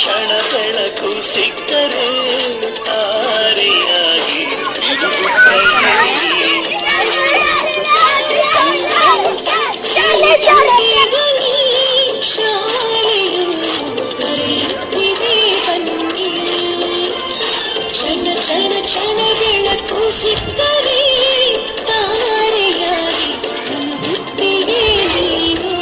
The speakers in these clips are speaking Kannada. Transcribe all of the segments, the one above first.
ಕ್ಷಣ ಬೆಳಕು ಸಿಕ್ಕರೆ ತಾರೆಯಾಗಿ ಶಾಲೆಯು ಕರೆಯುತ್ತಿದೆ ಬನ್ನಿ. ಕ್ಷಣ ಕ್ಷಣ ಕ್ಷಣ ಬೆಳಕು ಸಿಕ್ಕರೆ ತಾರೆಯಾಗಿ ಮುಳುಗುತ್ತಿದೆ ನೀನು.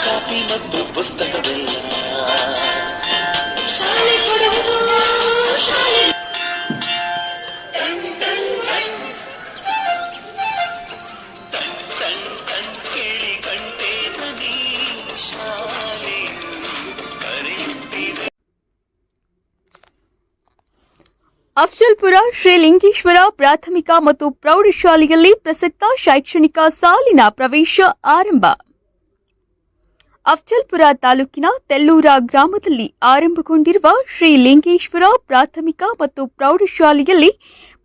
ಕಾಪಿ ಮತ್ತು ಪುಸ್ತಕವೆಲ್ಲ ಶಾಲೆ ಕೊಡುವುದು ಶಾಲೆ. ಕೇಳಿ ಕಂಠೆ ಧ್ವನಿ ಶಾಲೆಯು ಕರೆಯುತ್ತಿದೆ. ಅಫ್ಜಲ್ಪುರ ಶ್ರೀ ಲಿಂಗೇಶ್ವರ ಪ್ರಾಥಮಿಕ ಮತ್ತು ಪ್ರೌಢಶಾಲೆಯಲ್ಲಿ ಪ್ರಸಕ್ತ ಶೈಕ್ಷಣಿಕ ಸಾಲಿನ ಪ್ರವೇಶ ಆರಂಭ. ಅಫ್ಜಲ್ಪುರ ತಾಲೂಕಿನ ತೆಲ್ಲೂರ ಗ್ರಾಮದಲ್ಲಿ ಆರಂಭಗೊಂಡಿರುವ ಶ್ರೀ ಲಿಂಗೇಶ್ವರ ಪ್ರಾಥಮಿಕ ಮತ್ತು ಪ್ರೌಢಶಾಲೆಯಲ್ಲಿ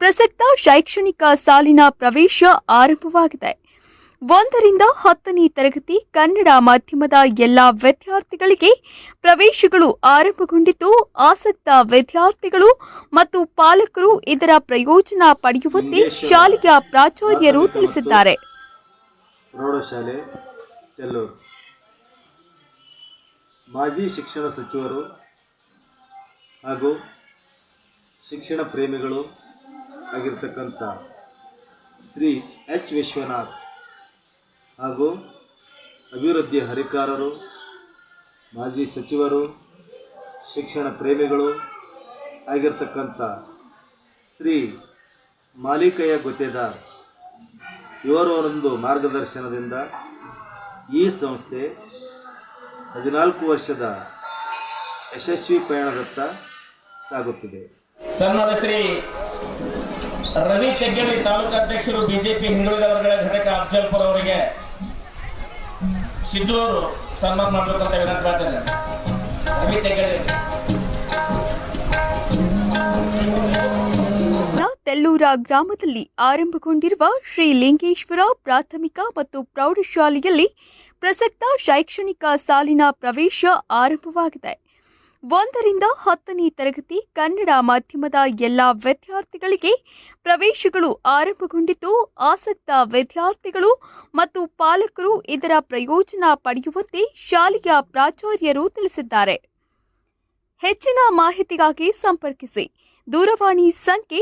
ಪ್ರಸಕ್ತ ಶೈಕ್ಷಣಿಕ ಸಾಲಿನ ಪ್ರವೇಶ ಆರಂಭವಾಗಿದೆ. 1ರಿಂದ 10ನೇ ತರಗತಿ ಕನ್ನಡ ಮಾಧ್ಯಮದ ಎಲ್ಲಾ ವಿದ್ಯಾರ್ಥಿಗಳಿಗೆ ಪ್ರವೇಶಗಳು ಆರಂಭಗೊಂಡಿದ್ದು, ಆಸಕ್ತ ವಿದ್ಯಾರ್ಥಿಗಳು ಮತ್ತು ಪಾಲಕರು ಇದರ ಪ್ರಯೋಜನ ಪಡೆಯುವಂತೆ ಶಾಲೆಯ ಪ್ರಾಚಾರ್ಯರು ತಿಳಿಸಿದ್ದಾರೆ. ಪ್ರೌಢಶಾಲೆ ತೆಲ್ಲೂರು ಮಾಜಿ ಶಿಕ್ಷಣ ಸಚಿವರು ಹಾಗೂ ಶಿಕ್ಷಣ ಪ್ರೇಮಿಗಳು ಆಗಿರ್ತಕ್ಕಂಥ ಶ್ರೀ ಎಚ್ ವಿಶ್ವನಾಥ್ ಹಾಗೂ ಅಭಿವೃದ್ಧಿ ಹರಿಕಾರರು, ಮಾಜಿ ಸಚಿವರು, ಶಿಕ್ಷಣ ಪ್ರೇಮಿಗಳು ಆಗಿರ್ತಕ್ಕಂಥ ಶ್ರೀ ಮಾಲಿಕಯ್ಯ ಗುತ್ತೇದಾರ್ ಇವರ ಒಂದು ಮಾರ್ಗದರ್ಶನದಿಂದ ಈ ಸಂಸ್ಥೆ 14 ವರ್ಷದ ಯಶಸ್ವಿ ಪಯಣದತ್ತ ಸಾಗುತ್ತಿದೆ. ಸನ್ಮಾನ ಶ್ರೀ ರವಿ ತೆಗ್ಗೇರಿ ತಾಲೂಕು ಅಧ್ಯಕ್ಷರು ಬಿಜೆಪಿ ಹಿಂದುಳಿದ ವರ್ಗಗಳ ಘಟಕ ಅಫ್ಜಲ್ಪುರ ಅವರಿಗೆ ಸಿದ್ದು ಅವರು ಸನ್ಮಾನ ಮಾಡಬೇಕಂತ ವಿನಂತಿ ಮಾಡ್ತಾರೆ. ರವಿ ತೆಗ್ಗೇರಿ ತೆಲ್ಲೂರ ಗ್ರಾಮದಲ್ಲಿ ಆರಂಭಗೊಂಡಿರುವ ಶ್ರೀ ಲಿಂಗೇಶ್ವರ ಪ್ರಾಥಮಿಕ ಮತ್ತು ಪ್ರೌಢಶಾಲೆಯಲ್ಲಿ ಪ್ರಸಕ್ತ ಶೈಕ್ಷಣಿಕ ಸಾಲಿನ ಪ್ರವೇಶ ಆರಂಭವಾಗಿದೆ. 1ರಿಂದ 10ನೇ ತರಗತಿ ಕನ್ನಡ ಮಾಧ್ಯಮದ ಎಲ್ಲಾ ವಿದ್ಯಾರ್ಥಿಗಳಿಗೆ ಪ್ರವೇಶಗಳು ಆರಂಭಗೊಂಡಿದ್ದು, ಆಸಕ್ತ ವಿದ್ಯಾರ್ಥಿಗಳು ಮತ್ತು ಪಾಲಕರು ಇದರ ಪ್ರಯೋಜನ ಪಡೆಯುವಂತೆ ಶಾಲೆಯ ಪ್ರಾಚಾರ್ಯರು ತಿಳಿಸಿದ್ದಾರೆ. ಹೆಚ್ಚಿನ ಮಾಹಿತಿಗಾಗಿ ಸಂಪರ್ಕಿಸಿ. ದೂರವಾಣಿ ಸಂಖ್ಯೆ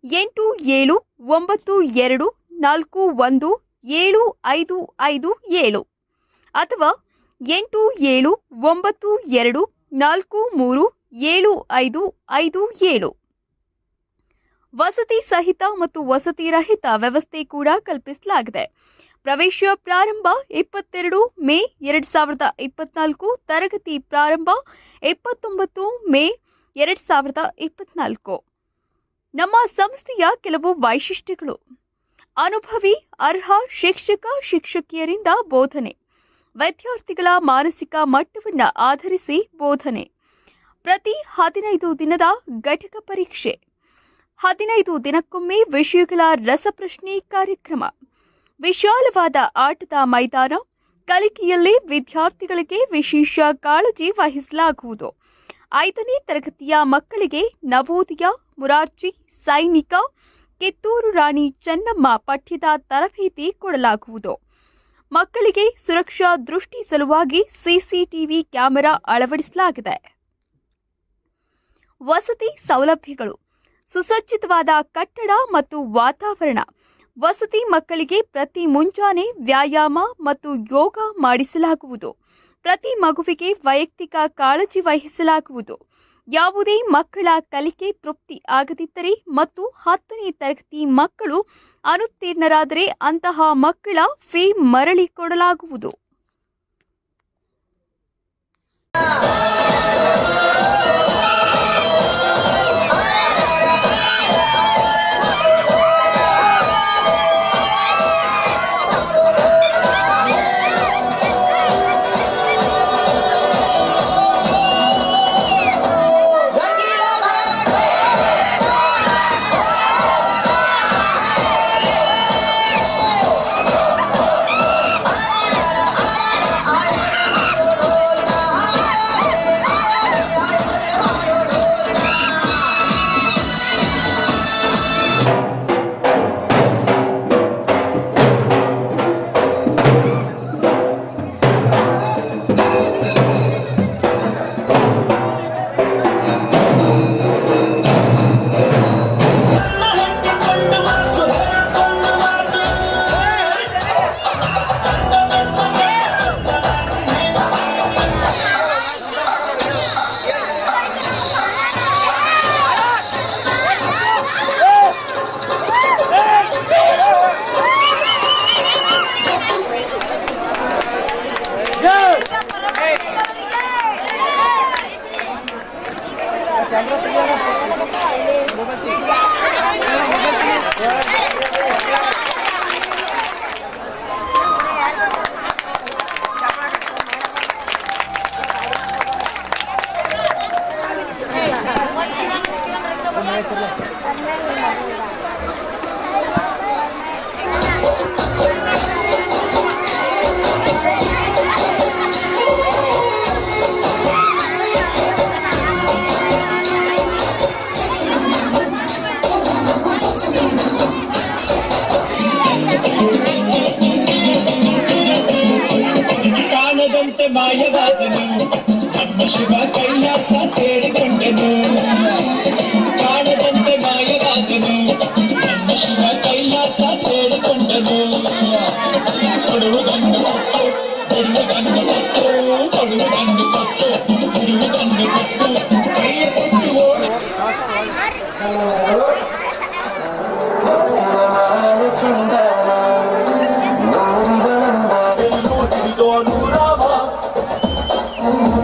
8792417557 ಅಥವಾ 8792437557. ವಸತಿ ಸಹಿತ ಮತ್ತು ವಸತಿ ರಹಿತ ವ್ಯವಸ್ಥೆ ಕೂಡ ಕಲ್ಪಿಸಲಾಗಿದೆ. ಪ್ರವೇಶ ಪ್ರಾರಂಭ 22 ಮೇ 2024. ತರಗತಿ ಪ್ರಾರಂಭ 29 ಮೇ 2024. ನಮ್ಮ ಸಂಸ್ಥೆಯ ಕೆಲವು ವೈಶಿಷ್ಟ್ಯಗಳು: ಅನುಭವಿ ಅರ್ಹ ಶಿಕ್ಷಕ ಶಿಕ್ಷಕಿಯರಿಂದ ಬೋಧನೆ, ವಿದ್ಯಾರ್ಥಿಗಳ ಮಾನಸಿಕ ಮಟ್ಟವನ್ನು ಆಧರಿಸಿ ಬೋಧನೆ, ಪ್ರತಿ 15 ದಿನದ ಘಟಕ ಪರೀಕ್ಷೆ, 15 ದಿನಕ್ಕೊಮ್ಮೆ ವಿಷಯಗಳ ರಸಪ್ರಶ್ನೆ ಕಾರ್ಯಕ್ರಮ, ವಿಶಾಲವಾದ ಆಟದ ಮೈದಾನ, ಕಲಿಕೆಯಲ್ಲಿ ವಿದ್ಯಾರ್ಥಿಗಳಿಗೆ ವಿಶೇಷ ಕಾಳಜಿ ವಹಿಸಲಾಗುವುದು. 5ನೇ ತರಗತಿಯ ಮಕ್ಕಳಿಗೆ ನವೋದಯ, ಮುರಾರ್ಜಿ, ಸೈನಿಕ, ಕಿತ್ತೂರು ರಾಣಿ ಚೆನ್ನಮ್ಮ ಪಠ್ಯದ ತರಬೇತಿ ಕೊಡಲಾಗುವುದು. ಮಕ್ಕಳಿಗೆ ಸುರಕ್ಷಾ ದೃಷ್ಟಿ ಸಲುವಾಗಿ ಸಿಸಿಟಿವಿ ಕ್ಯಾಮೆರಾ ಅಳವಡಿಸಲಾಗಿದೆ. ವಸತಿ ಸೌಲಭ್ಯಗಳು: ಸುಸಜ್ಜಿತವಾದ ಕಟ್ಟಡ ಮತ್ತು ವಾತಾವರಣ. ವಸತಿ ಮಕ್ಕಳಿಗೆ ಪ್ರತಿ ಮುಂಜಾನೆ ವ್ಯಾಯಾಮ ಮತ್ತು ಯೋಗ ಮಾಡಿಸಲಾಗುವುದು. ಪ್ರತಿ ಮಗುವಿಗೆ ವೈಯಕ್ತಿಕ ಕಾಳಜಿ ವಹಿಸಲಾಗುವುದು. ಯಾವುದೇ ಮಕ್ಕಳ ಕಲಿಕೆ ತೃಪ್ತಿ ಆಗದಿದ್ದರೆ ಮತ್ತು 10ನೇ ತರಗತಿ ಮಕ್ಕಳು ಅನುತ್ತೀರ್ಣರಾದರೆ ಅಂತಹ ಮಕ್ಕಳ ಫೀ ಮರಳಿ ಕೊಡಲಾಗುವುದು.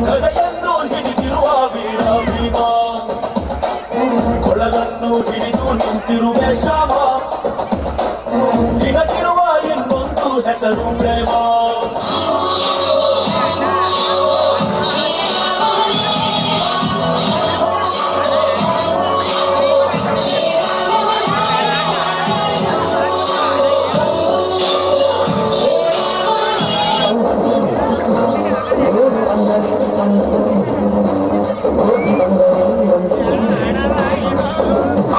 ಗದೆಯನ್ನು ಹಿಡಿದಿರುವ ವೀರ ಭೀಮ, ಕೊಳಲನ್ನು ಹಿಡಿದು ನಿಂತಿರುವೆ ಶ್ಯಾಮ, ನಿನಗಿರುವ ಇನ್ನೊಂದು ಹೆಸರು ಪ್ರೇಮ.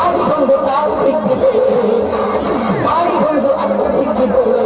ಆಡಿಕೊಂಡು ತಾವು ದಿಕ್ಕಿದೆ, ಆಡಿಕೊಂಡು ಅತ್ತ ದಿಕ್ಕಿದೆ.